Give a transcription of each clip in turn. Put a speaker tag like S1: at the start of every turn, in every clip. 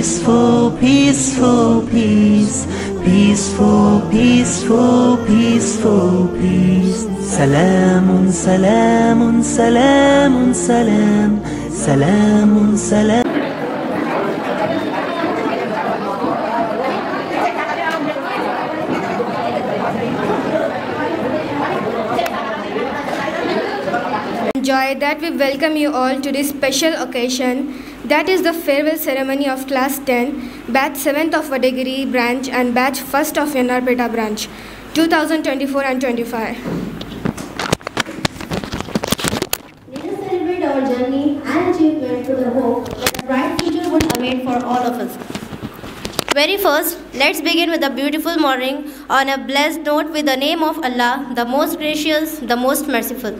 S1: Peaceful, peaceful, peace. Peaceful, peaceful, peaceful, peace. Salamun, salamun, salamun, salam. Salamun, salam.
S2: Joy that we welcome you all to this special occasion, that is the farewell ceremony of Class 10, Batch 7th of Vadagiri branch and Batch 1st of Yennarpeta branch, 2024 and 25.
S3: Let us celebrate our journey and achievement to the hope that a bright future would await for all of us. Very first, let's begin with a beautiful morning on a blessed note with the name of Allah, the most gracious, the most merciful.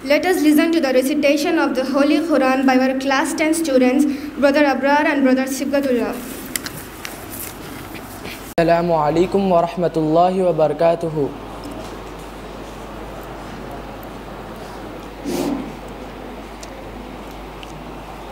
S2: Let us listen to the recitation of the Holy Quran by our Class 10 students, Brother Abrar and Brother Sibgatullah.
S4: Assalamu alaikum wa rahmatullahi wa barakatuhu.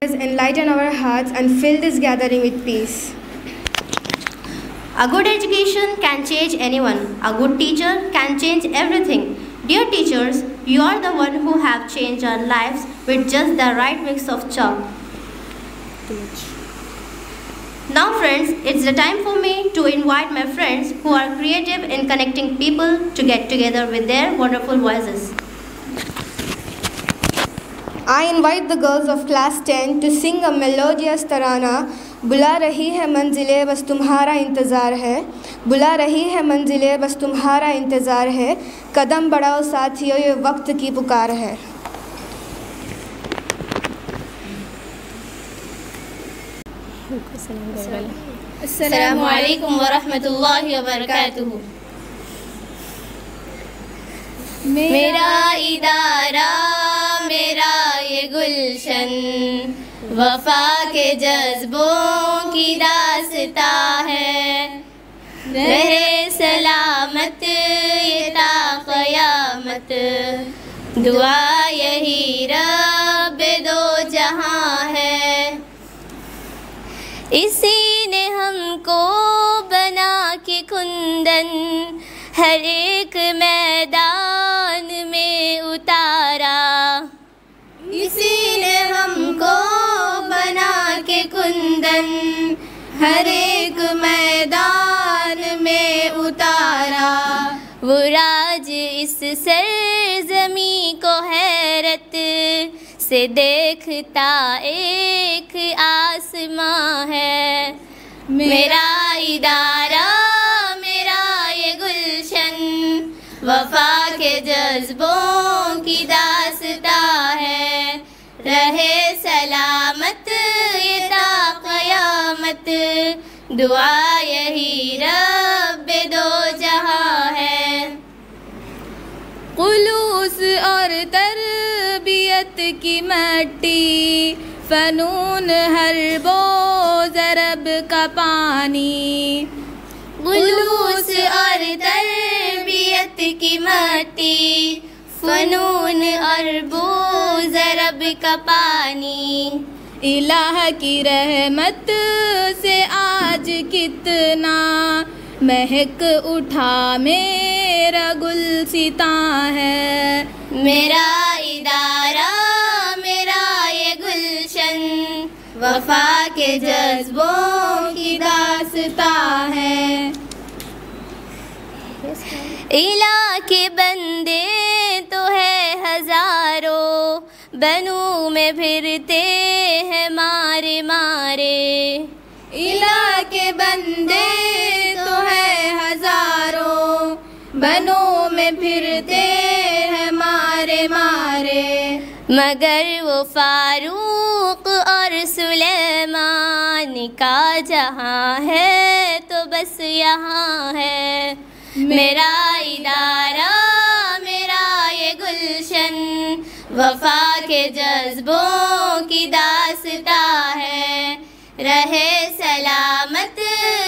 S2: Enlighten our hearts and fill this gathering with peace.
S3: A good education can change anyone. A good teacher can change everything. Dear teachers, you are the one who have changed our lives with just the right mix of chalk. Now friends, it's the time for me to invite my friends who are creative in connecting people to get together with their wonderful voices.
S2: I invite the girls of Class 10 to sing a melodious tarana, बुला रही है मंजिलें बस तुम्हारा इंतज़ार है, बुला रही है मंजिलें बस तुम्हारा इंतज़ार है, कदम बढ़ाओ साथियों ये वक्त की पुकार है.
S3: अस्सलामु अलैकुम व रहमतुल्लाहि व बरकातुहू. मेरा इदारा मेरा ये गुलशन वफा के जज्बों की दास्ता है, रहे सलामत ये ता क़यामत, दुआ यही रब दो जहां है. इसी ने हमको बना के कुंदन हर एक मैदान में उतारा। इसी ने हमको बना के कुंदन हर एक मैदान में उतारा। वो राज इस सरज़मी को हैरत से देखता एक आसमां है। मेरा इदारा मेरा ये गुलशन वफा के जज्बों की दास्तां है। रहे सलामत ये ता क़यामत, दुआ यही रब्बे दो जहां है। खुलूस और तरबियत की मट्टी, फ़नून हर बोझ अरब का पानी। खुलूस और तरबियत की मट्टी, फ़नून और बोझ अरब का पानी। इलाह की रहमत से आज कितना महक उठा मेरा गुलसितां है। मेरा इदारा मेरा ये गुलशन वफा के जज्बों की दास्तां है। इलाह के बंदे तो है हजारों, बनू में फिरते हैं मारे मारे। इलाह के बंदे तो है हजारों, बनू में फिरते हैं मारे मारे। मगर वो फारूक और सुलेमान का जहां है तो बस यहाँ है। मेरा इदारा मेरा ये गुलशन वफा के जज्बों की दास्तां है। रहे सलामत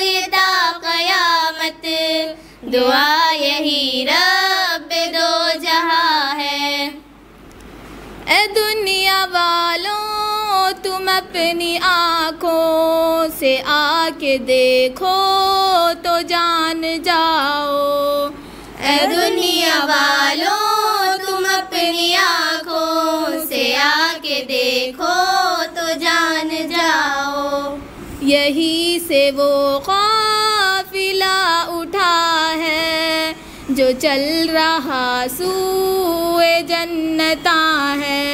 S3: ये ता क़यामत, दुआ यही रब्बे दो जहां है। ए दुनिया वालों तुम अपनी आँखों से आके देखो तो जान जाओ। ए दुनिया वालों तुम अपनी आँखों से आके देखो तो जान जाओ। यही से वो काफिला उठा है जो चल रहा सूए जन्नता है।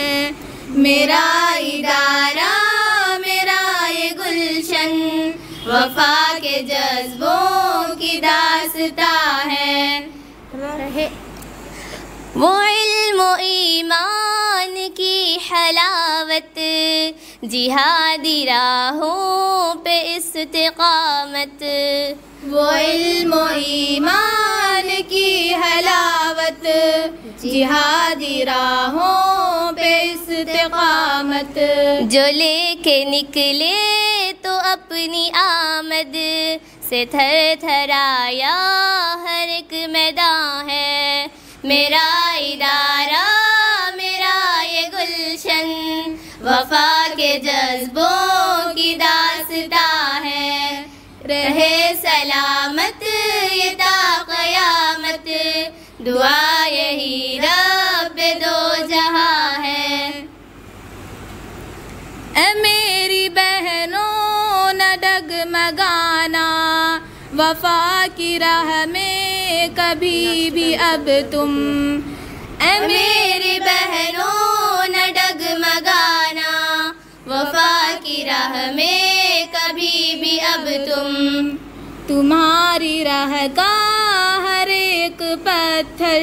S3: मेरा इदारा मेरा ये गुलशन वफा के जज्बों की दास्तां है। वो इल्म ईमान की हलावत, जिहादी राहों पे इस्तिकामत। वो इल्म ईमान की हलावत, जिहादी राहों पे इस्तिकामत। जो लेके निकले तो अपनी आमद से थर थराया हर एक मैदान है। मेरा इदारा मेरा ये गुलशन वफा के जज्बों की दास्तां है। रहे सलामत ये ता क़यामत, दुआ यही रब्बे दो जहां है। ए मेरी बहनों न डगमगाना वफा की राह में कभी भी अब तुम। ए मेरी बहनों न डगमगाना वफा की राह में कभी भी अब तुम। तुम्हारी राह का हर एक पत्थर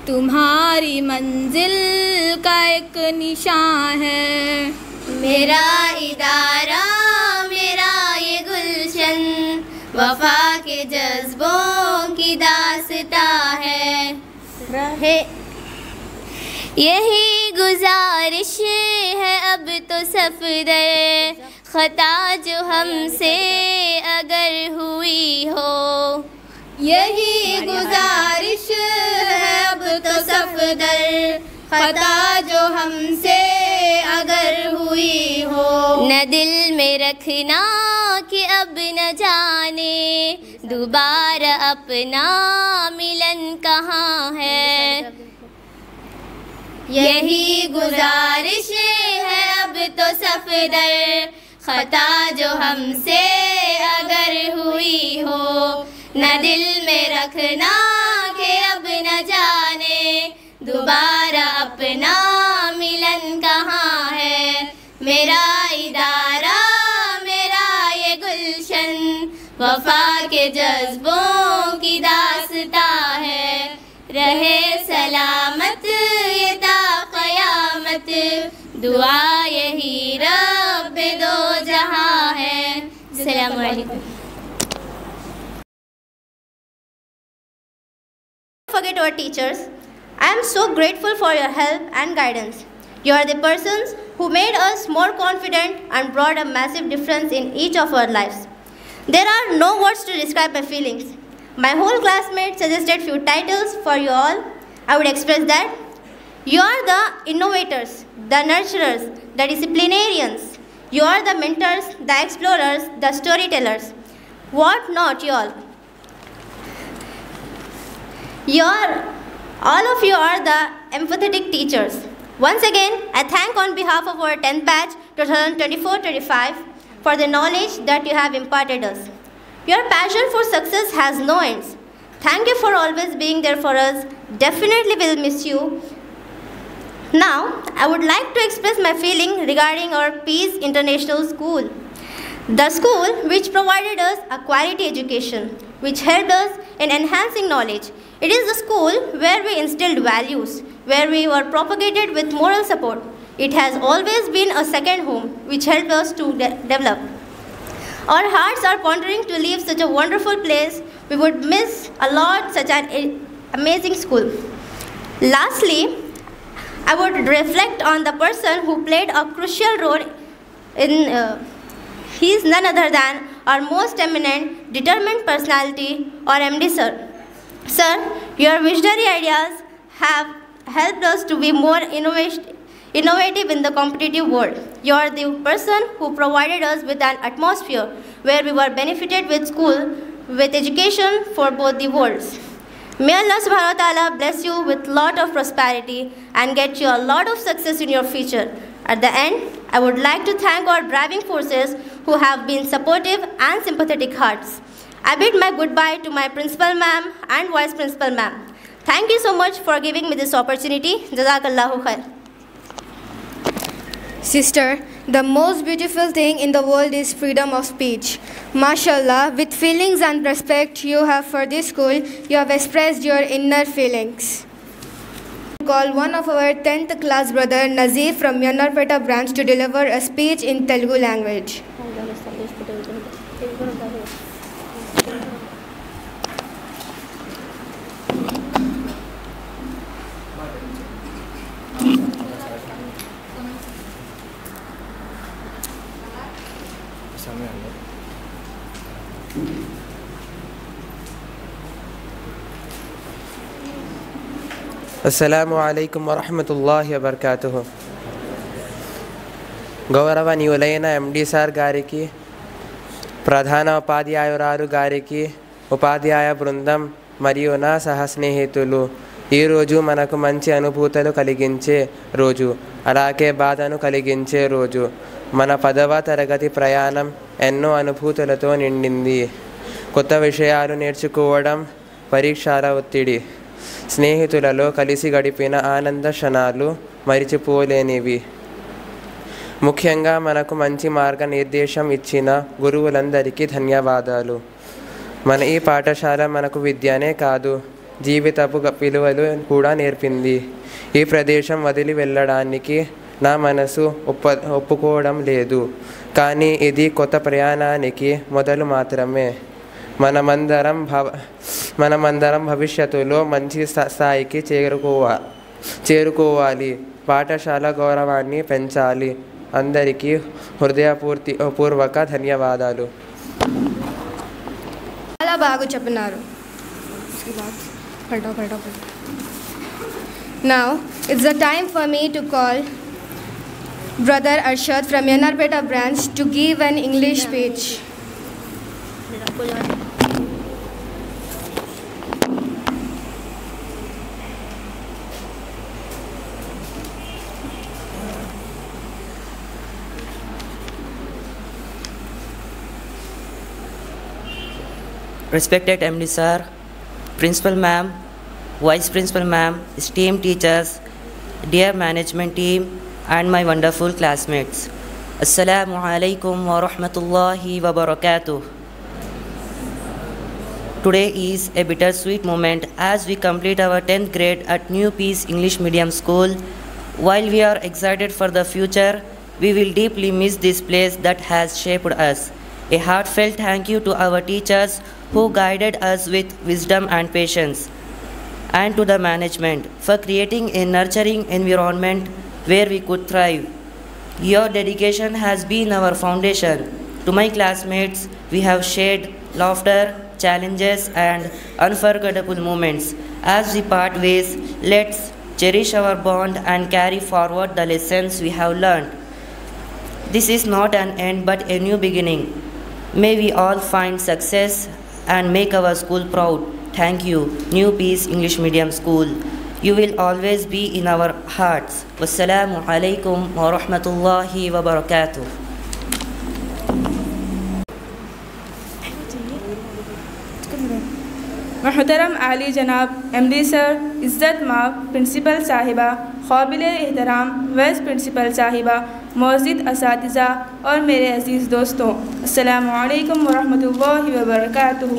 S3: तुम्हारी मंजिल का एक निशान है। मेरा इदारा मेरा ये गुलशन वफा के जज्बों की दास्तां है। रहे यही गुजारिश है अब तो सफदर खता जो हमसे अगर हुई हो। यही गुजारिश है अब तो सफदर खता जो हमसे अगर हुई हो। न दिल में रखना कि अब न जाने दोबारा अपना मिलन कहाँ है। यही गुजारिश है अब तो सफदर, खता जो हमसे अगर हुई हो, न दिल में रखना कि अब न जाने दोबारा अपना मिलन कहाँ है। मेरा इदारा मेरा ये गुलशन, वफा के जज्बों की दास्ता है। रहे सलामत ये ता क़यामत, दुआ यही रब दो जहां है। अस्सलामु अलैकुम। Forget our teachers. I am so grateful for your help and guidance. You are the persons who made us more confident and brought a massive difference in each of our lives. There are no words to describe my feelings. My whole classmates suggested few titles for you all. I would express that you are the innovators, the nurturers, the disciplinarians. You are the mentors, the explorers, the storytellers. What not you all? All of you are the empathetic teachers. Once again, I thank on behalf of our 10th batch 2024-25 for the knowledge that you have imparted us. Your passion for success has no ends. Thank you for always being there for us. Definitely will miss you. Now, I would like to express my feeling regarding our Peace International School. The school which provided us a quality education, which helped us in enhancing knowledge. It is the school where we instilled values, where we were propagated with moral support. It has always been a second home, which helped us to develop. Our hearts are pondering to leave such a wonderful place. We would miss a lot such an amazing school. Lastly, I would reflect on the person who played a crucial role in he is none other than our most eminent, determined personality, or MD Sir. Sir, your visionary ideas have helped us to be more innovative in the competitive world. You are the person who provided us with an atmosphere where we were benefited with school, with education for both the worlds. May Allah subhanahu wa ta'ala bless you with lot of prosperity and get you a lot of success in your future. At the end, I would like to thank our driving forces who have been supportive and sympathetic hearts. I bid my goodbye to my principal ma'am and vice principal ma'am. Thank you so much for giving me this opportunity. Jazakallahu khair.
S2: Sister, the most beautiful thing in the world is freedom of speech. Mashallah, with feelings and respect you have for this school, you have expressed your inner feelings. Call one of our 10th class brother Nazir from Yannarpeta branch to deliver a speech in Telugu language.
S5: అస్సలాము అలైకుం వరహ్మతుల్లాహి వబర్కాతుహు. గౌరవనీయులైన MD sir గారికి, ప్రధాన ఉపాధ్యాయురాలు గారికి, ఉపాధ్యాయ బృందం మరియు నా సహస్నేహితులు, ఈరోజు మనకు మంచి అనుభూతులు కలిగించే రోజు, అలాగే బాధను కలిగించే రోజు. మన 10వ తరగతి ప్రయాణం ఎన్నో అనుభూతులతో నిండింది. కొత్త విషయాలు నేర్చుకోవడం, పరీక్షల ఒత్తిడి, స్నేహితులలో కలిసి గడిపిన ఆనంద క్షణాలు మరిచిపోలేనివి. ముఖ్యంగా మనకు మంచి మార్గనిర్దేశం ఇచ్చిన గురువులందరికీ ధన్యవాదాలు. మన ఈ పాఠశాల మనకు విద్యనే కాదు, జీవితపు విలువలు కూడా నేర్పింది. ఈ ప్రదేశం వదిలి వెళ్ళడానికి నా మనసు ఒప్పుకోవడం లేదు, కానీ ఇది కొత్త ప్రయాణానికి మొదలు మాత్రమే. మనమందరం భవిష్యత్తులో మంచి స్థాయికి చేరుకోవాలి. పాఠశాల గౌరవాన్ని పెంచాలి. అందరికీ హృదయపూర్వక ధన్యవాదాలు.
S2: చాలా బాగా చెప్పినారు. Now it's the time for me to call Brother Arshad from Yannarpeta branch to give an English speech.
S6: Respected MD sir, Principal ma'am, Vice Principal ma'am, esteemed teachers, dear management team and my wonderful classmates. Assalamu alaikum wa rahmatullahi wa barakatuh. Today is a bittersweet moment as we complete our 10th grade at New Peace English Medium School. While we are excited for the future, we will deeply miss this place that has shaped us. A heartfelt thank you to our teachers who guided us with wisdom and patience, and to the management for creating a nurturing environment where we could thrive. Your dedication has been our foundation. To my classmates, we have shared laughter, challenges, and unforgettable moments. As we part ways, let's cherish our bond and carry forward the lessons we have learned. This is not an end but a new beginning. May we all find success and make our school proud. Thank you, New Peace English Medium School. You will always be in our hearts. Wassalamu alaikum wa rahmatullahi wa barakatuh.
S7: मोहतरम आली जनाब MD sir, इज़्ज़त माब principal साहिबा, क़ाबिल एहतराम vice principal साहिबा, मौजूद असातिज़ा और मेरे अज़ीज़ दोस्तों, अस्सलामु अलैकुम वरहमतुल्लाहि वबरकातुहू।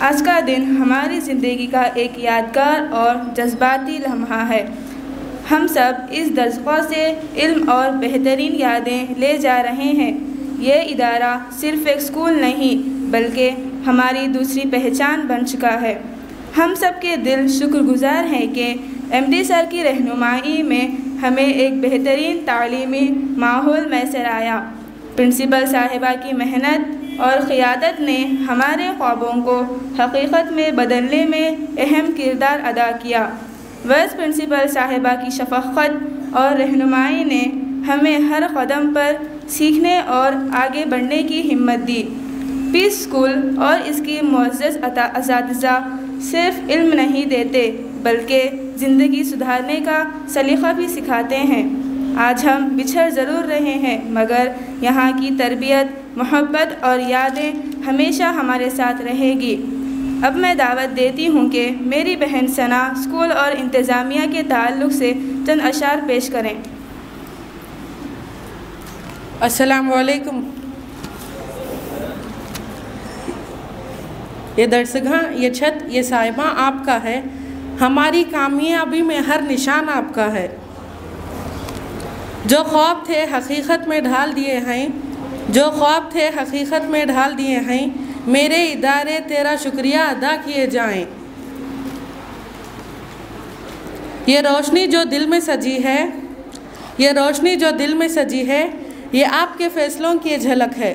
S7: आज का दिन हमारी ज़िंदगी का एक यादगार और जज्बाती लम्हा है। हम सब इस दरख्वा से इल्म और बेहतरीन यादें ले जा रहे हैं। ये इदारा सिर्फ़ एक स्कूल नहीं बल्कि हमारी दूसरी पहचान बन चुका है। हम सब के दिल शुक्रगुज़ार हैं कि एमडी सर की रहनुमाई में हमें एक बेहतरीन तालीमी माहौल मैसर आया। प्रिंसिपल साहिबा की मेहनत और क़ियादत ने हमारे ख्वाबों को हकीकत में बदलने में अहम किरदार अदा किया। वाइस प्रिंसिपल साहिबा की शफ़क़त और रहनुमाई ने हमें हर कदम पर सीखने और आगे बढ़ने की हिम्मत दी। पीस स्कूल और इसकी मुअज़्ज़ज़ असातिज़ा सिर्फ़ इल्म नहीं देते बल्कि ज़िंदगी सुधारने का सलीक़ा भी सिखाते हैं। आज हम बिछड़ ज़रूर रहे हैं मगर यहाँ की तरबियत, मोहब्बत और यादें हमेशा हमारे साथ रहेगी। अब मैं दावत देती हूँ कि मेरी बहन सना स्कूल और इंतज़ामिया के ताल्लुक़ से चंद अशार पेश करें।
S8: अस्सलामु अलैकुम। ये दरसगाह, ये छत, ये साहिबा आपका है। हमारी कामयाबी में हर निशान आपका है। जो ख्वाब थे हकीकत में ढाल दिए हैं, जो ख्वाब थे हकीकत में ढाल दिए हैं। मेरे इदारे तेरा शुक्रिया अदा किए जाएं। ये रोशनी जो दिल में सजी है, ये रोशनी जो दिल में सजी है, ये आपके फ़ैसलों की झलक है।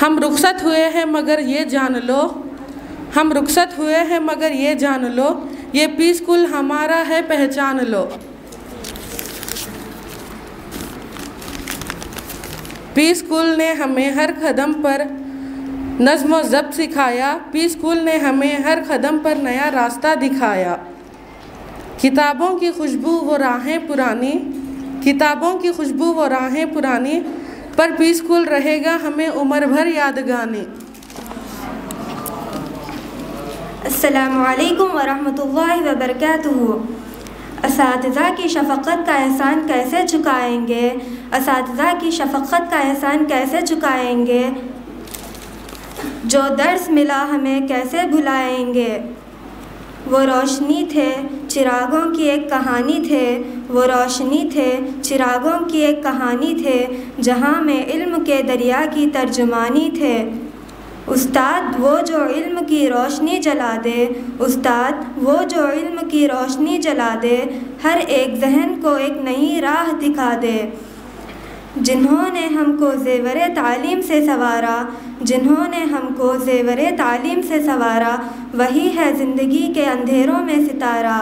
S8: हम रुखसत हुए हैं मगर ये जान लो, हम रुखसत हुए हैं मगर ये जान लो, ये पी स्कूल हमारा है, पहचान लो। पी स्कूल ने हमें हर कदम पर नज़्म व ज़ब्त सिखाया। पी स्कूल ने हमें हर कदम पर नया रास्ता दिखाया। किताबों की खुशबू वो राहें पुरानी, किताबों की खुशबू वो राहें पुरानी, पर पी स्कूल रहेगा हमें उम्र भर यादगानी।
S2: अस्सलामु अलैकुम वरहमतुल्लाहि वबरकातुहू। असातिज़ा की शफ़क़त का एहसान कैसे चुकाएंगे, असातिज़ा की शफ़क़त का एहसान कैसे चुकाएंगे। जो दर्स मिला हमें कैसे भुलाएंगे। वो रोशनी थे चिरागों की एक कहानी थे, वो रोशनी थे चिरागों की एक कहानी थे, जहाँ में इल्म के दरिया की तर्जुमानी थे। उस्ताद वो जो इल्म की रोशनी जला दे, उस्ताद वो जो इल्म की रोशनी जला दे, हर एक जहन को एक नई राह दिखा दे। जिन्होंने हमको ज़ेवर तालीम से संवारा, जिन्होंने हमको ज़ेवर तालीम से संवारा, वही है ज़िंदगी के अंधेरों में सितारा।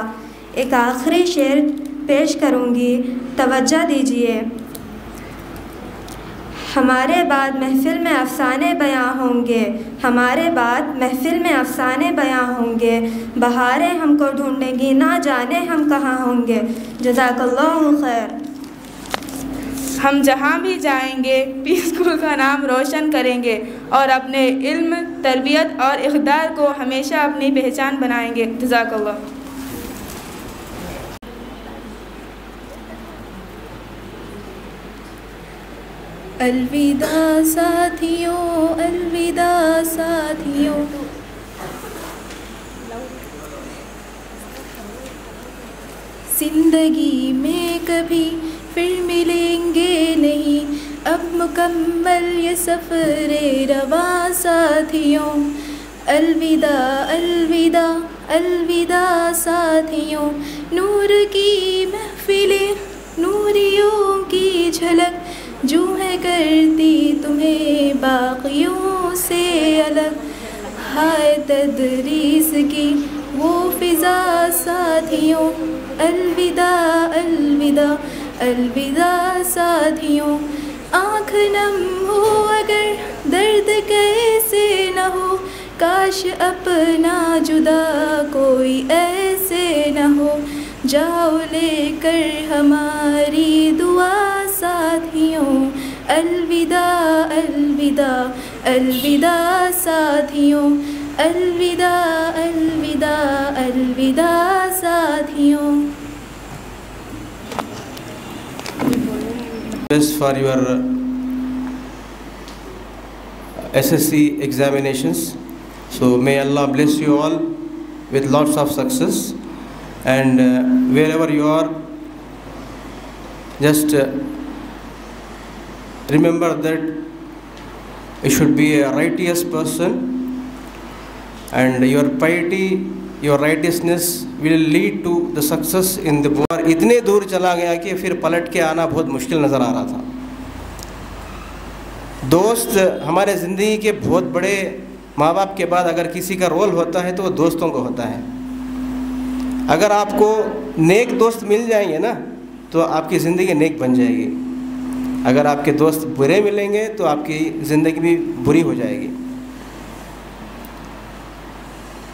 S2: एक आखिरी शेर पेश करूँगी, तवज्जो दीजिए। हमारे बाद महफिल में अफसाने बयां होंगे, हमारे बाद महफिल में अफसाने बयां होंगे, बहारें हमको ढूंढेंगी ना जाने हम कहाँ होंगे। जज़ाकल्लाहु खैर।
S7: हम जहाँ भी जाएंगे पीस स्कूल का नाम रोशन करेंगे और अपने इल्म, तरबियत और इक़दार को हमेशा अपनी पहचान बनाएंगे। जज़ाकल्लाह।
S9: अलविदा साथियों, अलविदा साथियों। ज़िंदगी में कभी फिर मिलेंगे नहीं, अब मुकम्मल ये सफ़रे रवा साथियों। अलविदा अलविदा अलविदा साथियों। नूर की महफिलें, नूरियों की झलक जो है करती तुम्हें बाकियों से अलग। हाय तदरीस की वो फ़िज़ा साथियों। अलविदा अलविदा अलविदा साथियों। आँख नम हो अगर दर्द कैसे न हो, काश अपना जुदा कोई ऐसे न हो। जाओ लेकर हमारी दुआ साथियों। अलविदा अलविदा अलविदा साथियों। अलविदा अलविदा अलविदा साथियों।
S10: Best for your SSC examinations. So may Allah bless you all with lots of success, and wherever you are, just remember that you should be a righteous person, and your piety, your righteousness will lead to the success in the world. इतने दूर चला गया कि फिर पलट के आना बहुत मुश्किल नज़र आ रहा था। दोस्त हमारे ज़िंदगी के बहुत बड़े, माँ बाप के बाद अगर किसी का रोल होता है तो वो दोस्तों को होता है। अगर आपको नेक दोस्त मिल जाएंगे ना तो आपकी ज़िंदगी नेक बन जाएगी। अगर आपके दोस्त बुरे मिलेंगे तो आपकी ज़िंदगी भी बुरी हो जाएगी।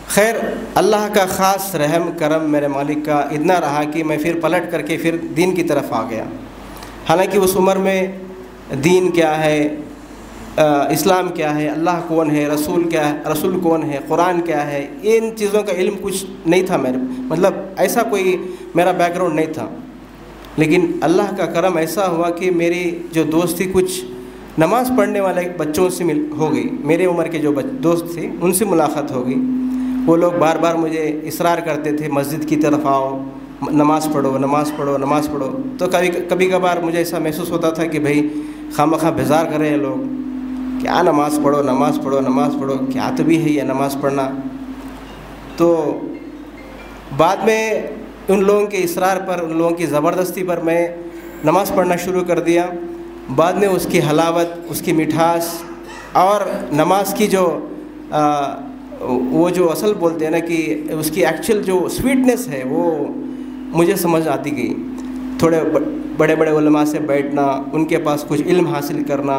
S10: खैर, अल्लाह का ख़ास रहम करम मेरे मालिक का इतना रहा कि मैं फिर पलट करके फिर दीन की तरफ आ गया। हालांकि उस उम्र में दीन क्या है, इस्लाम क्या है, अल्लाह कौन है, रसूल क्या है, रसूल कौन है, कुरान क्या है, इन चीज़ों का इल्म कुछ नहीं था मेरे, मतलब ऐसा कोई मेरा बैकग्राउंड नहीं था। लेकिन अल्लाह का करम ऐसा हुआ कि मेरी जो दोस्त थी, कुछ नमाज़ पढ़ने वाले बच्चों से हो गई। मेरे उम्र के जो दोस्त थे उनसे मुलाकात हो गई। वो लोग बार बार मुझे इसरार करते थे, मस्जिद की तरफ आओ, नमाज़ पढ़ो, नमाज़ पढ़ो, नमाज़ पढ़ो। तो कभी कभार मुझे ऐसा महसूस होता था कि भाई खामखा बेजार कर रहे हैं लोग, क्या नमाज़ पढ़ो, नमाज़ पढ़ो, नमाज़ पढ़ो, क्या तो भी है ये नमाज़ पढ़ना। तो बाद में उन लोगों के इसरार पर, उन लोगों की ज़बरदस्ती पर मैं नमाज़ पढ़ना शुरू कर दिया। बाद में उसकी हलावत, उसकी मिठास और नमाज की जो वो जो असल बोलते हैं ना कि उसकी एक्चुअल जो स्वीटनेस है वो मुझे समझ आती गई। थोड़े बड़े बड़े उलमा से बैठना, उनके पास कुछ इल्म हासिल करना,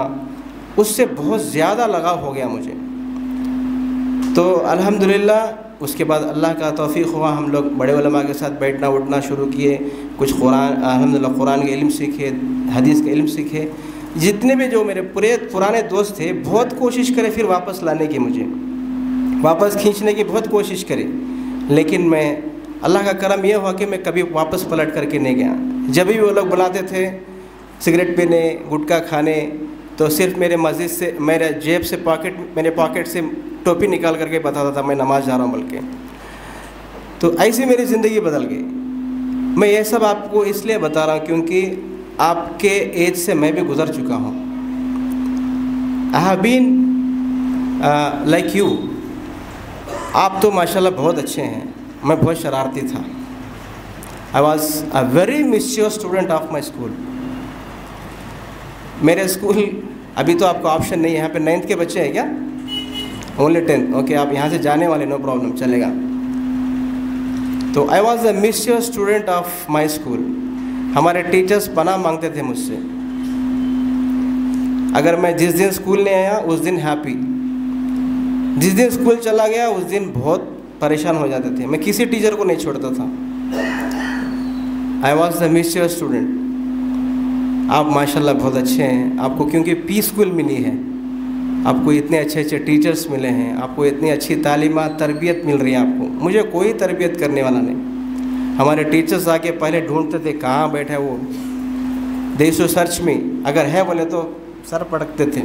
S10: उससे बहुत ज़्यादा लगाव हो गया मुझे। तो अल्हम्दुलिल्लाह उसके बाद अल्लाह का तौफीक हुआ, हम लोग बड़े उलमा के साथ बैठना उठना शुरू किए। कुछ कुरान, अल्हम्दुलिल्लाह कुरान के इल्म सीखे, हदीस के इल्म सीखे। जितने भी जो मेरे पुराने दोस्त थे, बहुत कोशिश करे फिर वापस लाने की, मुझे वापस खींचने की बहुत कोशिश करी। लेकिन मैं, अल्लाह का करम यह हुआ कि मैं कभी वापस पलट करके नहीं गया। जब भी वो लोग बुलाते थे सिगरेट पीने, गुटखा खाने, तो सिर्फ मेरे मस्जिद से, मेरे जेब से मेरे पॉकेट से टोपी निकाल करके बताता था मैं नमाज़ जा रहा हूँ बोल के। तो ऐसी मेरी ज़िंदगी बदल गई। मैं ये सब आपको इसलिए बता रहा हूँ क्योंकि आपके एज से मैं भी गुज़र चुका हूँ। I have been like you. आप तो माशाल्लाह बहुत अच्छे हैं, मैं बहुत शरारती था। I was a very mischievous student of my school. मेरे स्कूल, अभी तो आपको ऑप्शन नहीं है, यहाँ पे 9th के बच्चे हैं क्या? Only 10th, okay. आप यहाँ से जाने वाले, नो प्रॉब्लम, चलेगा। तो I was a mischievous student of my school. हमारे टीचर्स पनाह मांगते थे मुझसे। अगर मैं जिस दिन स्कूल नहीं आया उस दिन हैप्पी, जिस दिन स्कूल चला गया उस दिन बहुत परेशान हो जाते थे। मैं किसी टीचर को नहीं छोड़ता था। I was the mischievous student. आप माशाल्लाह बहुत अच्छे हैं, आपको क्योंकि पीस स्कूल मिली है, आपको इतने अच्छे अच्छे टीचर्स मिले हैं, आपको इतनी अच्छी तालीमात तरबियत मिल रही है आपको। मुझे कोई तरबियत करने वाला नहीं। हमारे टीचर्स आके पहले ढूंढते थे कहाँ बैठा है वो, they used to search me, अगर है बोले तो सर पटकते थे।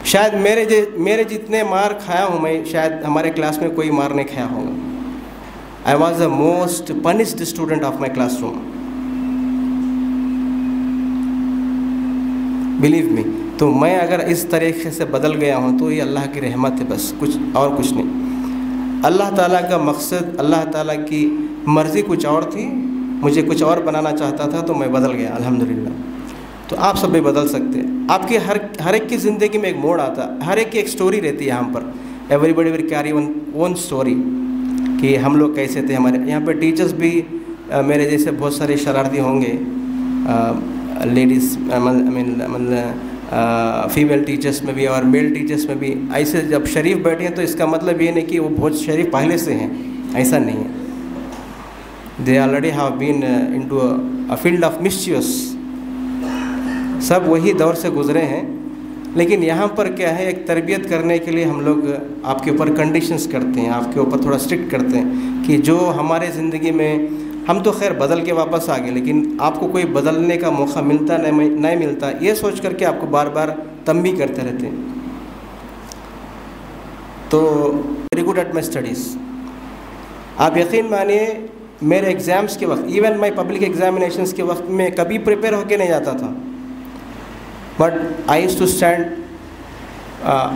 S10: शायद मेरे जितने मार खाया हूँ मैं, शायद हमारे क्लास में कोई मार नहीं खाया होगा। आई was the most punished student of my classroom, believe me. तो मैं अगर इस तरीके से बदल गया हूँ तो ये अल्लाह की रहमत है, बस कुछ और कुछ नहीं। अल्लाह ताला का मकसद, अल्लाह ताला की मर्ज़ी कुछ और थी, मुझे कुछ और बनाना चाहता था तो मैं बदल गया अल्हम्दुलिल्लाह। तो आप सब भी बदल सकते हैं। आपके हर एक की ज़िंदगी में एक मोड़ आता, हर एक की एक स्टोरी रहती है यहाँ पर। Everybody will carry one story कि हम लोग कैसे थे। हमारे यहाँ पर टीचर्स भी मेरे जैसे बहुत सारे शरारती होंगे, लेडीज़ फीमेल टीचर्स में भी और मेल टीचर्स में भी। ऐसे जब शरीफ बैठे हैं तो इसका मतलब ये नहीं कि वो बहुत शरीफ पहले से हैं, ऐसा नहीं है। They already have been into a field of mischievous, सब वही दौर से गुजरे हैं। लेकिन यहाँ पर क्या है, एक तरबियत करने के लिए हम लोग आपके ऊपर कंडीशंस करते हैं, आपके ऊपर थोड़ा स्ट्रिक्ट करते हैं कि जो हमारे ज़िंदगी में, हम तो खैर बदल के वापस आ गए, लेकिन आपको कोई बदलने का मौका मिलता नहीं मिलता, ये सोच करके आपको बार बार तंबीह करते रहते हैं। तो very good at my studies. आप यकीन मानिए मेरे एग्ज़ाम्स के वक्त, इवन माई पब्लिक एग्जामिनेशंस के वक्त में कभी प्रिपेयर होके नहीं जाता था, but I used to stand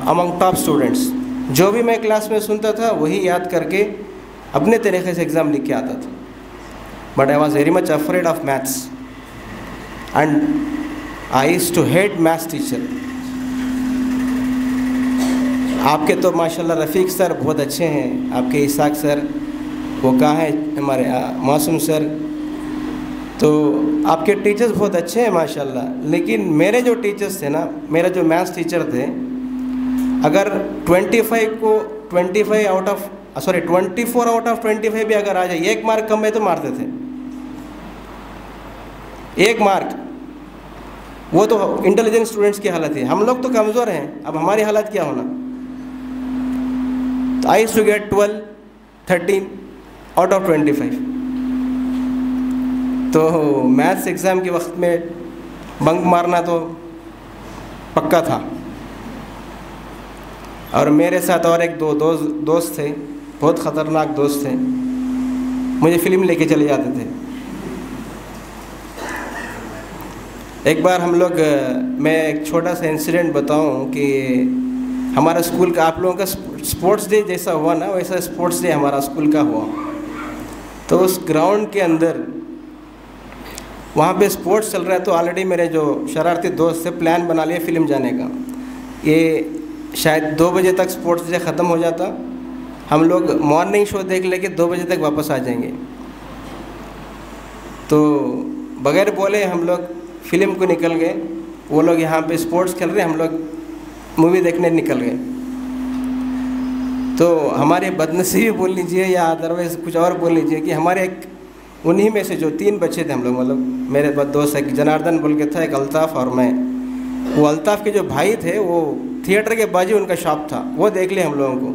S10: among top students. जो भी मैं क्लास में सुनता था वही याद करके अपने तरीके से एग्ज़ाम लिख के आता था। But I was very much afraid of maths and I used to hate maths teacher. आपके तो माशाल्लाह रफ़ीक सर बहुत अच्छे हैं, आपके इसाक सर, वो कहाँ है हमारे मासूम सर, तो आपके टीचर्स बहुत अच्छे हैं माशाल्लाह। लेकिन मेरे जो टीचर्स थे ना, मेरा जो मैथ्स टीचर थे, अगर 24 आउट ऑफ 25 भी अगर आ जाए, 1 मार्क कम है तो मारते थे। 1 मार्क, वो तो इंटेलिजेंट स्टूडेंट्स की हालत है। हम लोग तो कमज़ोर हैं, अब हमारी हालत क्या होना। तो I used to get 12, 13 out of 25। तो मैथ्स एग्ज़ाम के वक्त में बंक मारना तो पक्का था। और मेरे साथ और एक दो दोस्त थे, बहुत ख़तरनाक दोस्त थे, मुझे फ़िल्म लेके चले जाते थे। एक बार हम लोग, मैं एक छोटा सा इंसिडेंट बताऊं कि हमारा स्कूल का, आप लोगों का स्पोर्ट्स डे जैसा हुआ ना, वैसा स्पोर्ट्स डे हमारा स्कूल का हुआ। तो उस ग्राउंड के अंदर वहाँ पे स्पोर्ट्स चल रहा है, तो ऑलरेडी मेरे जो शरारती दोस्त थे प्लान बना लिया फ़िल्म जाने का। ये शायद 2 बजे तक स्पोर्ट्स डे ख़त्म हो जाता, हम लोग मॉर्निंग शो देख लेके 2 बजे तक वापस आ जाएंगे। तो बगैर बोले हम लोग फ़िल्म को निकल गए। वो लोग यहाँ पे स्पोर्ट्स खेल रहे, हम लोग मूवी देखने निकल गए। तो हमारे बदनसीबी बोल लीजिए या अदरवाइज़ कुछ और बोल लीजिए कि हमारे एक उन्हीं में से जो 3 बच्चे थे हम लोग, मतलब मेरे दोस्त, एक जनार्दन बोल के था, एक अल्ताफ़ और मैं। वो अल्ताफ़ के जो भाई थे वो थिएटर के बाजू उनका शॉप था, वो देख लिया हम लोगों को,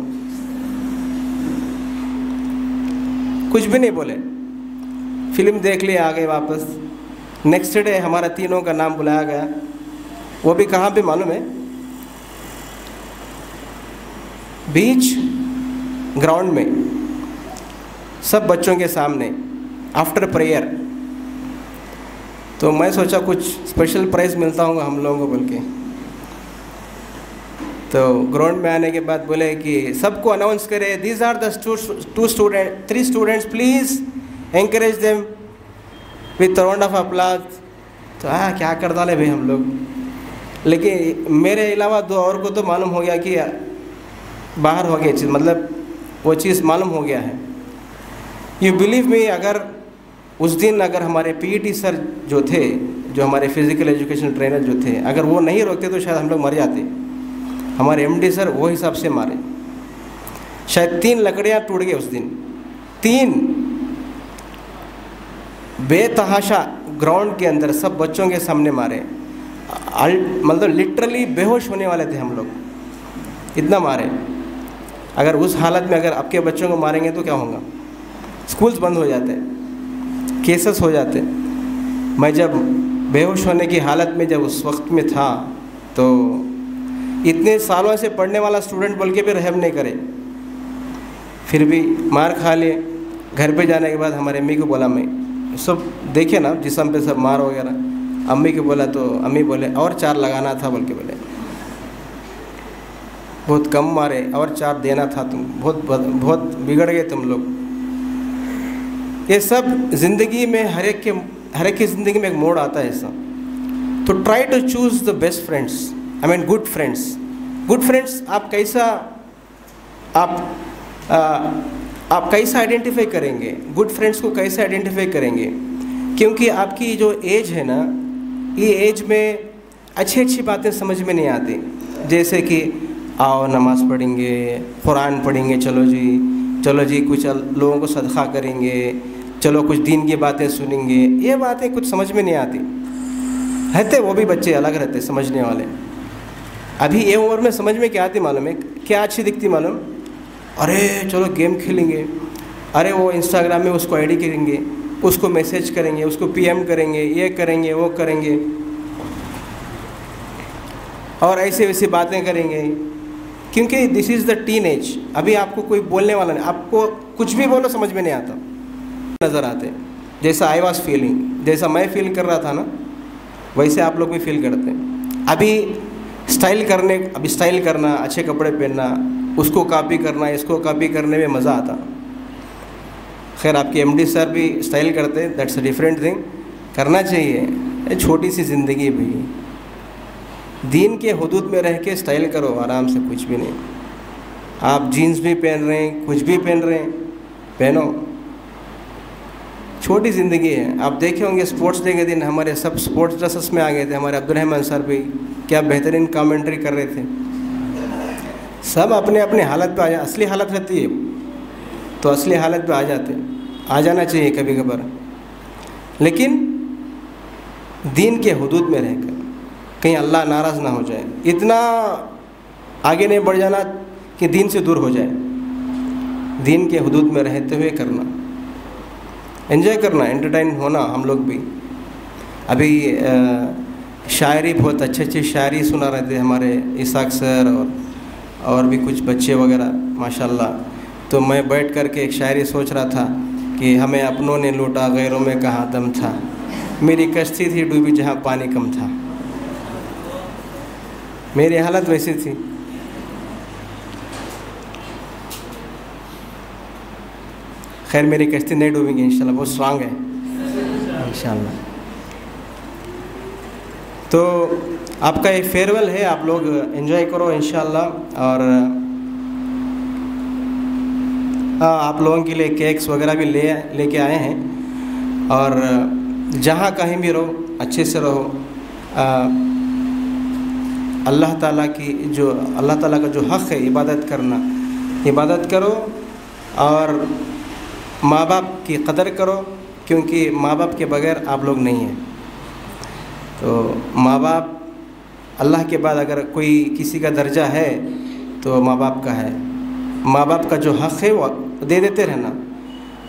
S10: कुछ भी नहीं बोले, फ़िल्म देख लिए, आ गए वापस। नेक्स्ट डे हमारा तीनों का नाम बुलाया गया। वो भी कहाँ पे मालूम है? बीच ग्राउंड में, सब बच्चों के सामने, आफ्टर प्रेयर। तो मैं सोचा कुछ स्पेशल प्राइज़ मिलता होगा हम लोगों को बोल के। तो ग्राउंड में आने के बाद बोले कि सबको अनाउंस करें, these are the 3 students, please encourage them with round of applause. तो क्या कर डाले भाई हम लोग। लेकिन मेरे अलावा 2 और को तो मालूम हो गया कि बाहर हो गया चीज़, मतलब वो चीज़ मालूम हो गया है। यू बिलीव मी, अगर उस दिन अगर हमारे पीईटी सर जो थे, जो हमारे फिज़िकल एजुकेशन ट्रेनर जो थे, अगर वो नहीं रोकते तो शायद हम लोग मर जाते। हमारे एमडी सर वो हिसाब से मारे। शायद 3 लकड़ियाँ टूट गए उस दिन, 3 बेतहाशा ग्राउंड के अंदर सब बच्चों के सामने मारे। मतलब लिटरली बेहोश होने वाले थे हम लोग, इतना मारे। अगर उस हालत में अगर आपके बच्चों को मारेंगे तो क्या होगा? स्कूल्स बंद हो जाते, केसेस हो जाते। मैं जब बेहोश होने की हालत में जब उस वक्त में था तो इतने सालों से पढ़ने वाला स्टूडेंट बोल के भी रहम नहीं करे, फिर भी मार खा लिए। घर पे जाने के बाद हमारे अम्मी को बोला, मैं सब देखे ना जिस्म पे सब मार वगैरह, अम्मी को बोला तो अम्मी बोले और 4 लगाना था बोल के बोले, बहुत कम मारे और 4 देना था, तुम बहुत बिगड़ गए तुम लोग। ये सब ज़िंदगी में हर एक की ज़िंदगी में एक मोड़ आता है ऐसा। तो try to choose the best friends, I mean good friends. Good friends आप कैसा आइडेंटिफाई करेंगे? गुड फ्रेंड्स को कैसे आइडेंटिफाई करेंगे? क्योंकि आपकी जो एज है ना, ये एज में अच्छी बातें समझ में नहीं आती। जैसे कि आओ नमाज़ पढ़ेंगे, कुरान पढ़ेंगे, चलो जी कुछ लोगों को सदका करेंगे, चलो कुछ दीन की बातें सुनेंगे। ये बातें कुछ समझ में नहीं आती। रहते वो भी बच्चे अलग रहते समझने वाले। अभी ये उम्र में समझ में क्या आती मालूम है? क्या अच्छी दिखती मालूम? अरे चलो गेम खेलेंगे, अरे वो इंस्टाग्राम में उसको आईडी करेंगे, उसको मैसेज करेंगे, उसको पीएम करेंगे, ये करेंगे वो करेंगे, और ऐसे वैसे बातें करेंगे। क्योंकि this is the teen age. अभी आपको कोई बोलने वाला नहीं, आपको कुछ भी बोलो समझ में नहीं आता, नज़र आते। जैसा आई वॉज फीलिंग, जैसा मैं फील कर रहा था ना, वैसे आप लोग भी फील करते हैं। अभी स्टाइल करना, अच्छे कपड़े पहनना, उसको कॉपी करना, इसको कॉपी करने में मज़ा आता। खैर आपके एमडी सर भी स्टाइल करते, दैट्स अ डिफरेंट थिंग। करना चाहिए, छोटी सी ज़िंदगी है भाई, दीन के हुदूद में रह के स्टाइल करो आराम से, कुछ भी नहीं। आप जीन्स भी पहन रहे हैं, कुछ भी पहन रहे हैं, पहनो, छोटी ज़िंदगी है। आप देखे होंगे स्पोर्ट्स डे के दिन हमारे सब स्पोर्ट्स ड्रेसेस में आ गए थे। हमारे अब्दुलरहमान सर भी क्या बेहतरीन कमेंट्री कर रहे थे। सब अपने अपने हालत पे असली हालत रहती है तो असली हालत पे आ जाना चाहिए कभी कभार, लेकिन दीन के हुदूद में रहकर, कहीं अल्लाह नाराज़ ना हो जाए। इतना आगे नहीं बढ़ जाना कि दीन से दूर हो जाए। दीन के हुदूद में रहते हुए करना, एंजॉय करना, एंटरटेन होना। हम लोग भी अभी शायरी, बहुत अच्छी शायरी सुना रहे थे हमारे इसाक सर और भी कुछ बच्चे वगैरह माशाल्लाह। तो मैं बैठ कर के एक शायरी सोच रहा था कि हमें अपनों ने लूटा, गैरों में कहाँ दम था, मेरी कश्ती थी डूबी जहाँ पानी कम था। मेरी हालत वैसी थी। खैर मेरी कश्ती नहीं डूबेंगी इंशाल्लाह, बहुत स्ट्रांग है इंशाल्लाह। तो आपका एक फेयरवेल है, आप लोग एंजॉय करो इंशाल्लाह। और आप लोगों के लिए केक्स वगैरह भी लेके आए हैं। और जहाँ कहीं भी रहो अच्छे से रहो। अल्लाह ताला का जो हक़ है इबादत करना, इबादत करो और माँ बाप की कदर करो, क्योंकि माँ बाप के बगैर आप लोग नहीं हैं। तो माँ बाप अल्लाह के बाद अगर कोई किसी का दर्जा है तो माँ बाप का है। माँ बाप का जो हक़ है वो दे देते रहना।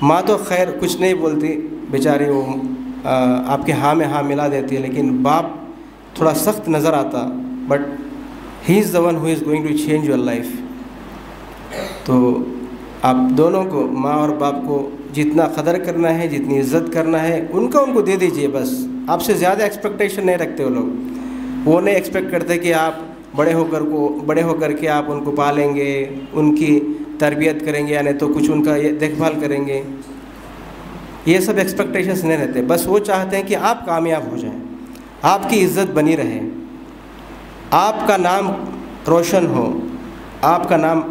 S10: माँ तो खैर कुछ नहीं बोलती बेचारी, वो आपके हाँ में हाँ मिला देती है, लेकिन बाप थोड़ा सख्त नज़र आता, but he is the one who is going to change your life. तो आप दोनों को, माँ और बाप को जितना कदर करना है, जितनी इज़्ज़त करना है, उनको दे दीजिए बस। आपसे ज़्यादा एक्सपेक्टेशन नहीं रखते वो लोग। वो नहीं एक्सपेक्ट करते कि आप बड़े होकर के आप उनको पालेंगे, उनकी तरबियत करेंगे, या नहीं तो कुछ उनका देखभाल करेंगे। ये सब एक्सपेक्टेशंस नहीं रहते। बस वो चाहते हैं कि आप कामयाब हो जाएं, आपकी इज़्ज़त बनी रहे, आपका नाम रोशन हो, आपका नाम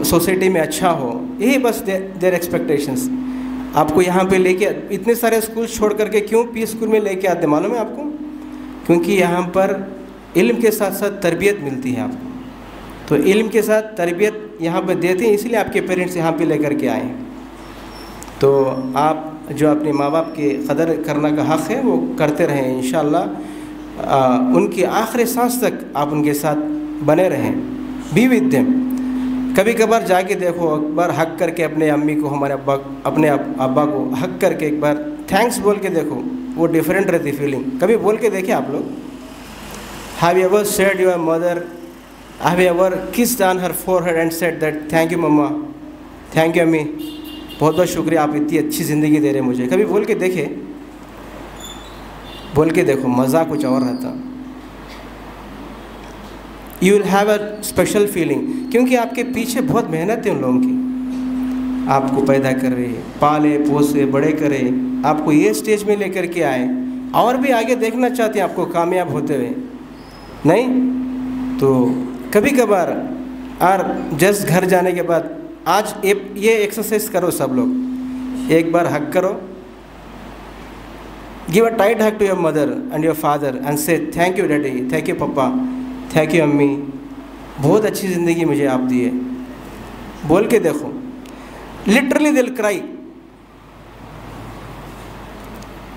S10: सोसाइटी में अच्छा हो। यही बस देयर एक्सपेक्टेशंस। आपको यहाँ पे लेके इतने सारे स्कूल छोड़ करके क्यों पी स्कूल में लेके आते मालूम है आपको? क्योंकि यहाँ पर इल्म के साथ साथ तरबियत मिलती है आपको। तो इल्म के साथ तरबियत यहाँ पर देते हैं, इसलिए आपके पेरेंट्स यहाँ पे लेकर के आए। तो आप जो अपने माँ बाप की कदर करने का हक़ है वो करते रहें इंशाअल्लाह। उनकी आखिरी सांस तक आप उनके साथ बने रहें, बी विद देम। कभी कभार जाके देखो, एक बार हक करके अपने अम्मी को, हमारे अब्बा को हक करके एक बार थैंक्स बोल के देखो, वो डिफरेंट रहती फीलिंग। कभी बोल के देखे आप लोग? Have you ever said your mother, have you ever kissed on her forehead and said that thank you mamma, thank you अम्मी, बहुत बहुत शुक्रिया, आप इतनी अच्छी ज़िंदगी दे रहे मुझे। कभी बोल के देखे? बोल के देखो, मज़ा कुछ और रहता। You will have a special feeling, क्योंकि आपके पीछे बहुत मेहनत है उन लोगों की। आपको पैदा करे, पाले पोसे, बड़े करे, आपको ये स्टेज में लेकर के आए, और भी आगे देखना चाहते हैं आपको कामयाब होते हुए, नहीं? तो कभी कभार और जस्ट घर जाने के बाद आज ये एक्सरसाइज करो सब लोग, एक बार हक करो, give a tight hug to your mother and your father and say thank you daddy, thank you papa, thank you अम्मी, बहुत अच्छी ज़िंदगी मुझे आप दी है। बोल के देखो, लिटरली दिल क्राई,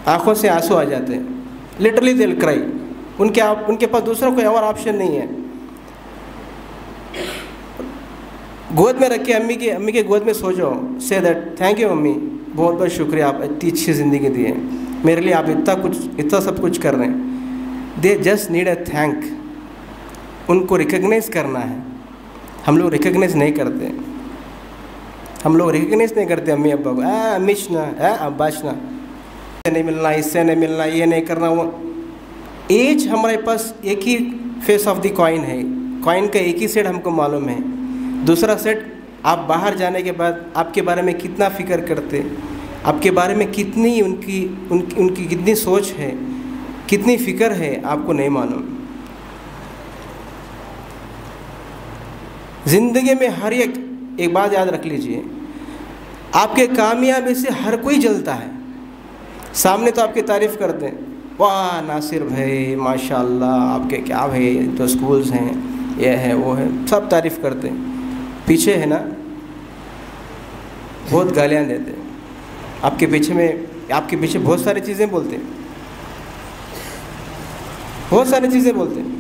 S10: आंखों से आंसू आ जाते हैं, लिटरली दिल क्राई। उनके पास दूसरा कोई और ऑप्शन नहीं है। गोद में रख के अम्मी के गोद में सो जाओ, से दैट थैंक यू अम्मी, बहुत बहुत शुक्रिया, आप इतनी अच्छी ज़िंदगी दी है मेरे लिए, आप इतना सब कुछ कर रहे हैं। They just need a thank. उनको रिकग्नाइज करना है। हम लोग रिकग्नाइज नहीं करते, हम लोग रिकग्नाइज नहीं करते अम्मी अब्बा को। अम्मीश ना, अब्बाश ना, नहीं मिलना, इससे नहीं मिलना, ये नहीं करना, वो। एज हमारे पास एक ही फेस ऑफ द कॉइन है, कॉइन का एक ही सेट हमको मालूम है। दूसरा सेट आप बाहर जाने के बाद आपके बारे में कितना फ़िक्र करते, आपके बारे में कितनी उनकी कितनी सोच है, कितनी फ़िक्र है, आपको नहीं मालूम। ज़िंदगी में हर एक बात याद रख लीजिए, आपके कामयाबी से हर कोई जलता है। सामने तो आपकी तारीफ़ करते हैं, वाह नासिर भाई माशाल्लाह, आपके क्या भाई तो स्कूल्स हैं, ये है वो है, सब तारीफ़ करते हैं। पीछे है ना बहुत गालियाँ देते हैं, आपके पीछे बहुत सारी चीज़ें बोलते हैं, बहुत सारी चीज़ें बोलते हैं,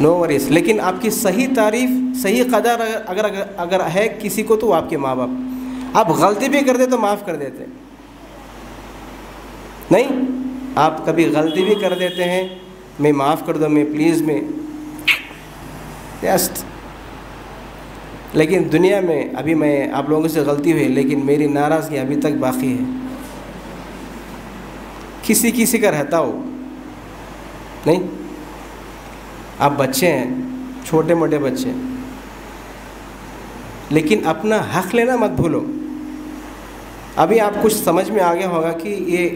S10: नो वरीज। लेकिन आपकी सही तारीफ़, सही कदर अगर है किसी को, तो आपके माँ बाप। आप गलती भी कर दे तो माफ़ कर देते हैं, नहीं? आप कभी गलती भी कर देते हैं, मैं माफ़ कर दो, मैं प्लीज़, मैं जस्ट। लेकिन दुनिया में अभी मैं आप लोगों से गलती हुई, लेकिन मेरी नाराज़गी अभी तक बाकी है। किसी का रहता हो, नहीं? आप बच्चे हैं, छोटे मोटे बच्चे, लेकिन अपना हक़ लेना मत भूलो। अभी आप कुछ समझ में आ गया होगा कि ये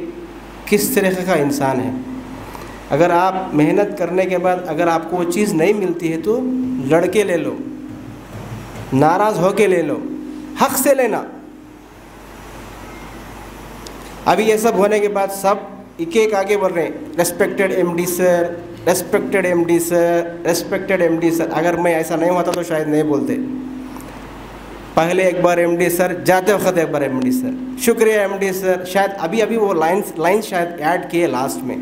S10: किस तरह का इंसान है। अगर आप मेहनत करने के बाद अगर आपको वो चीज़ नहीं मिलती है तो लड़के ले लो, नाराज़ होके ले लो, हक़ से लेना। अभी ये सब होने के बाद सब एक आगे बढ़ रहे हैं, respected MD sir, respected MD sir, respected MD sir. अगर मैं ऐसा नहीं होता तो शायद नहीं बोलते। पहले एक बार एमडी सर, जाते वक्त एक बार एमडी सर, शुक्रिया एमडी सर। शायद अभी वो लाइन शायद ऐड किए लास्ट में,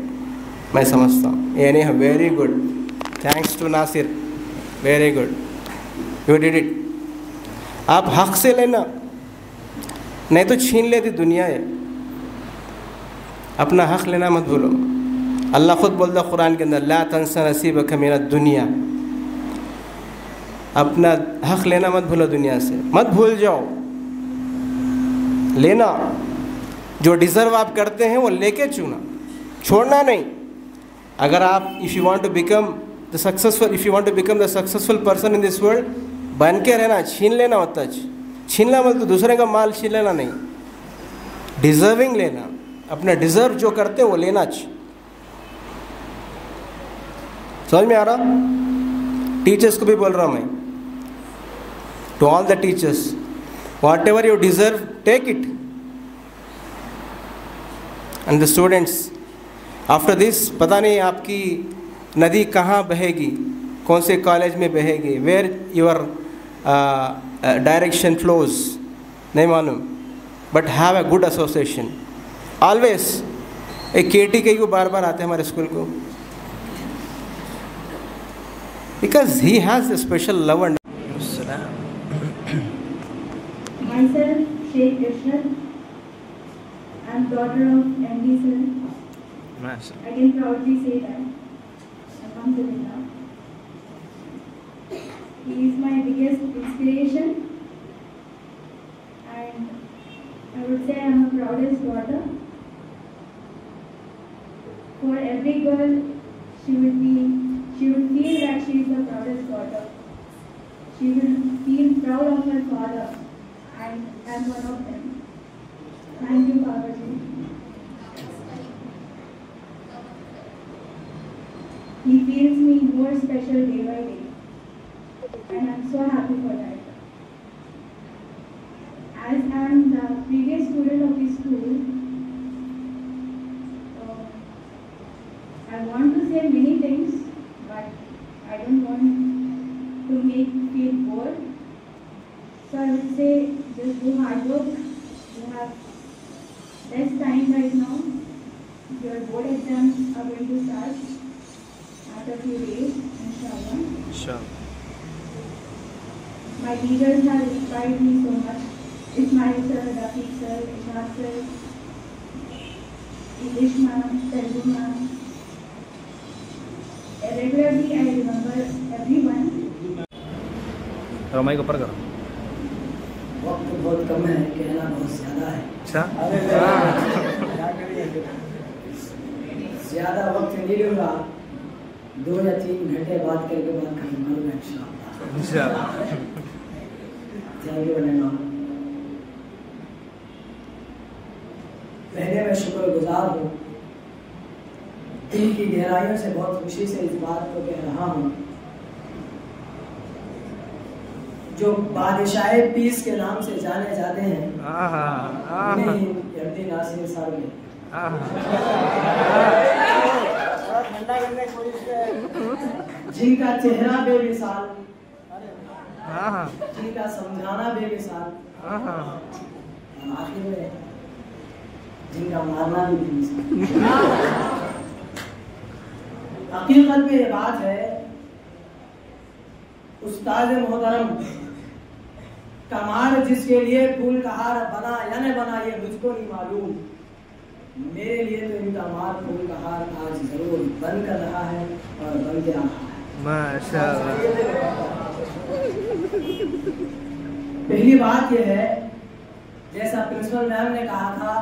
S10: मैं समझता हूँ। यानी very good, thanks to Nasir, very good, you did it. आप हक़ से लेना, नहीं तो छीन लेती दुनिया है। अपना हक़ लेना मत भूलो। अल्लाह ख़ुद बोलता कुरान के अंदर, ला तंसा नसीबक मिन दुनिया। अपना हक़ लेना मत भूलो, दुनिया से मत भूल जाओ, लेना। जो डिज़र्व आप करते हैं वो लेके चुना, छोड़ना नहीं। अगर आप if you want to become the successful person in this world, बन के रहना, छीन लेना होता है। छीनना मतलब दूसरे का माल छीन लेना नहीं, डिज़र्विंग लेना। अपना डिज़र्व जो करते हैं वो लेना चाहिए। समझ में आ रहा? टीचर्स को भी बोल रहा हूँ मैं, to all the teachers, whatever you deserve take it, and the students. After this, पता नहीं आपकी नदी कहाँ बहेगी, कौन से कॉलेज में बहेगी, where your direction flows, नहीं मालूम, but have a good association. Always एक KT के बार बार आते हैं हमारे स्कूल को, because he has a special love and
S11: myself, Sheikh Ishrat, I'm daughter of MD sir. I can proudly say that. Alhamdulillah. He is my biggest inspiration, and I would say I'm her proudest daughter. For every girl, she would feel that she is the proudest daughter. She will feel proud of her father, and I'm one of them. Thank you, Babaji. He feels me more special day by day, and I'm so happy for that. As I'm the previous student of this school, I want to say many things, but I don't want to make you feel bored. So I would say just do hard work. You have less time right now. Your board exams are going to start after a few days, inshallah.
S5: Sure.
S11: My leaders have inspired me so much. Ismail sir, Rafiq sir, Ishaq sir, English ma'am, Telugu ma'am. Regularly I remember everyone.
S5: Ramai को ऊपर करो।
S12: वक्त बहुत कम है, कहना बहुत ज़्यादा है।
S5: अच्छा।
S12: ज़्यादा वक्त नहीं लूँगा, 2 या 3 घंटे बात करके बात खत्म करूँगा इंशाअल्लाह। थैंक यू वरना। पहले मैं शुक्रगुजार हूँ, दिल की गहराइयों से बहुत खुशी से इस बात को कह रहा हूँ, जो बादशाह पीस के नाम से जाने जाते हैं, एमडी नासिर साहब ने, जिनका चेहरा बेमिसाल, जिनका समझाना बेमिसाल, आखिर में जिनका मारना भी बेमिसाल। हकीकत में ये बात है, उस्ताद मोहतरम कमाल जिसके लिए फूल का हार बना या न बना ये मुझको नहीं मालूम, मेरे लिए तो इनका मार फूल का हार आज जरूर बन कर रहा है और बन के रहा है।
S5: माशाअल्लाह।
S12: पहली बात यह है, जैसा प्रिंसिपल मैम ने कहा था,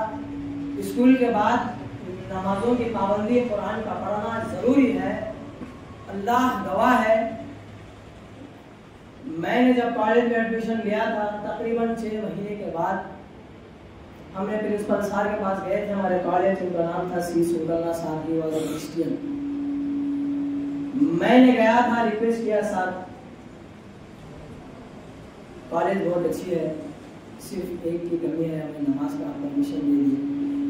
S12: स्कूल के बाद नमाजों की पाबंदी, कुरान का पढ़ना जरूरी है। अल्लाह गवाह है, मैंने जब कॉलेज में एडमिशन लिया था, तकरीबन 6 महीने के बाद हमने प्रिंसिपल सर के पास गए थे हमारे कॉलेज, उनका नाम था सी सुंदरना साहब, ही वाज अ क्रिश्चियन। मैंने गया था, रिक्वेस्ट किया, सर कॉलेज बहुत अच्छी है, सिर्फ एक की कमी है, हमें नमाज का परमिशन दे दी,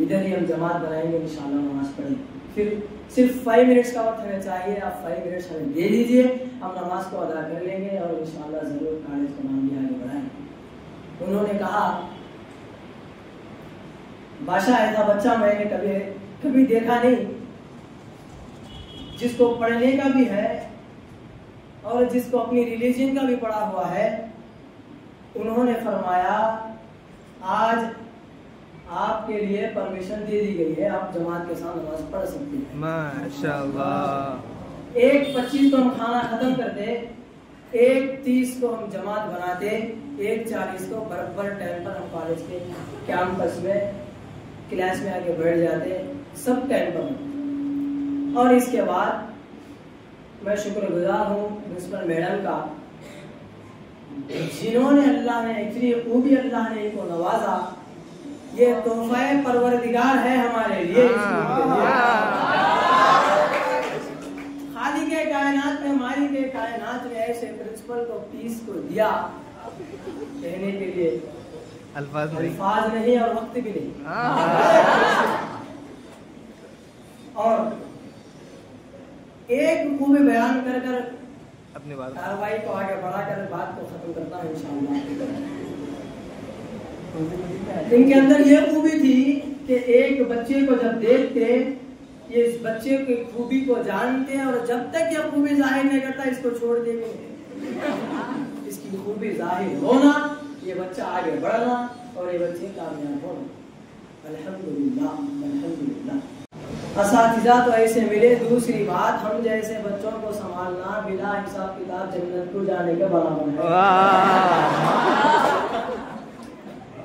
S12: इधर ही हम जमात बनाएंगे, इंशाल्लाह नमाज पढ़ें। फिर सिर्फ 5 मिनट्स का वक्त हमें चाहिए, आप 5 मिनट्स हमें दे दीजिए, हम नमाज को अदा कर लेंगे और इंशाल्लाह ज़रूर कॉलेज का नाम भी आगे बढ़ाएंगे। उन्होंने कहा, बादशाह ऐसा बच्चा मैंने कभी देखा नहीं, जिसको पढ़ने का भी है और जिसको अपनी रिलीजन का भी पढ़ा हुआ है। उन्होंने फरमाया, आज आपके लिए परमिशन दे दी गई है, आप जमात के साथ नमाज पढ़ सकते हैं।
S5: माशाअल्लाह।
S12: 1:25 को हम खाना खत्म करते, 1:30 को हम जमात बनाते, 1:40 को बराबर टाइम पर हम कॉलेज के कैंपस में क्लास में आके बैठ जाते, सब टाइम पर। और इसके बाद मैं शुक्रगुजार हूँ प्रिंसिपल मैडम का, जिन्होंने अल्लाह ने इतनी खूबी अल्लाह ने इनको नवाजा। ये तोहफा परवरदिगार है हमारे लिए। खालिक के कायनात में, मालिक के कायनात ने ऐसे प्रिंसिपल को पीस को दिया, कहने के लिए अल्फाज नहीं और वक्त भी नहीं। और एक खूबी बयान कर कर
S13: अपनी बात
S12: कार्रवाई को आगे बढ़ाकर बात को खत्म करता है इंशाअल्लाह। इनके अंदर ये खूबी थी कि एक बच्चे को जब देखते, ये इस बच्चे की खूबी को जानते हैं और जब तक ये खूबी जाहिर नहीं करता इसको छोड़ देंगे। इसकी खूबी जाहिर होना, ये बच्चा आगे बढ़ना और ये बच्चे कामयाब होना। अल्हम्दुलिल्लाह अल्हम्दुलिल्लाह। असातिज़ा तो ऐसे मिले। दूसरी बात, हम जैसे बच्चों को संभालना बिना हिसाब किताब जन्नत को जाने के बराबर है।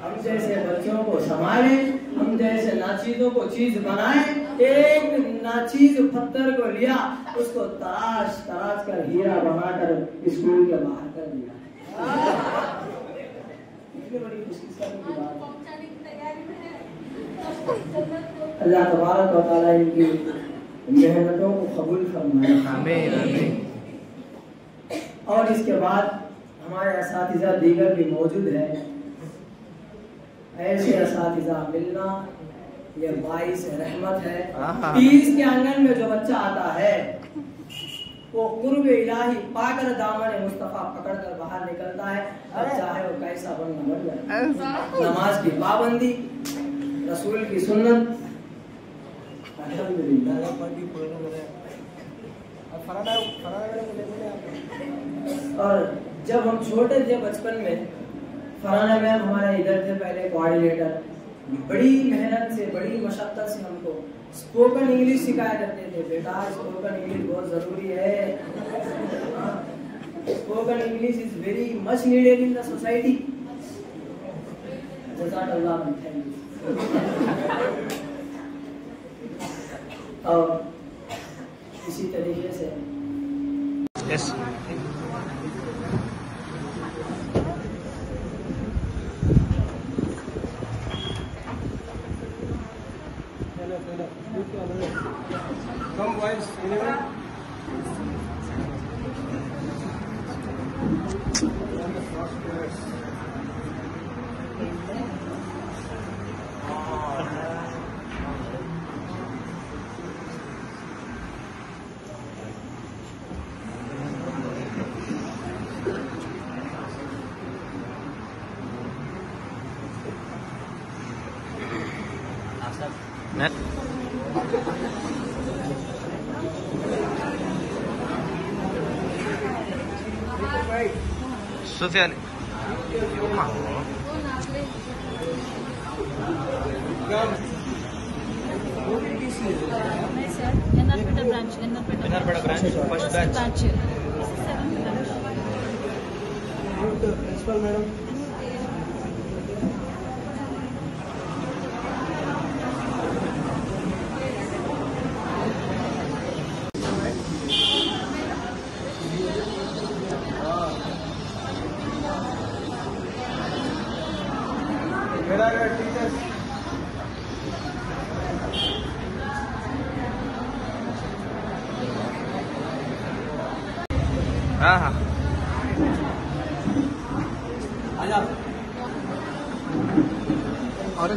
S12: हम जैसे बच्चों को संभाले, हम जैसे नाचीजों को चीज बनाए। एक नाचीज पत्थर को लिया, उसको तराश तराश कर हीरा बनाकर स्कूल के बाहर कर दिया। इतनी बड़ी खुशकिस्मती की बात। अल्लाह तबारक व तआला इनकी मेहनतों को कबूल फरमाए। आमीन आमीन। और इसके बाद हमारे असातिज़ा दीगर भी मौजूद है। ऐसे असातिज़ा मिलना ये बाइस रहमत है। पीस के आंगन में जो बच्चा आता है वो कुर्ब इलाही पाकर दामन मुस्तफ़ा पकड़ कर बाहर निकलता है। अब चाहे वो कैसा बनना बन जाए। नमाज की पाबंदी, रसूल की सुन्नत, अल्हम्दुलिल्लाह। और जब हम छोटे थे बचपन में, फराना मैम हमारे इधर थे पहले कोऑर्डिनेटर। बड़ी मेहनत से, बड़ी मशक्कत से हमको स्पोकन इंग्लिश सिखाया करते थे। बेटा स्पोकन इंग्लिश बहुत जरूरी है। Spoken English is very much needed in the society. जज़ाकल्लाह खैर। और इसी तरीके से
S13: yes
S10: Come boys, anyone?
S13: Sofyan.
S14: Ennarpeta branch. First batch.
S10: Principal madam. Where are your teachers?
S13: हाँ
S10: और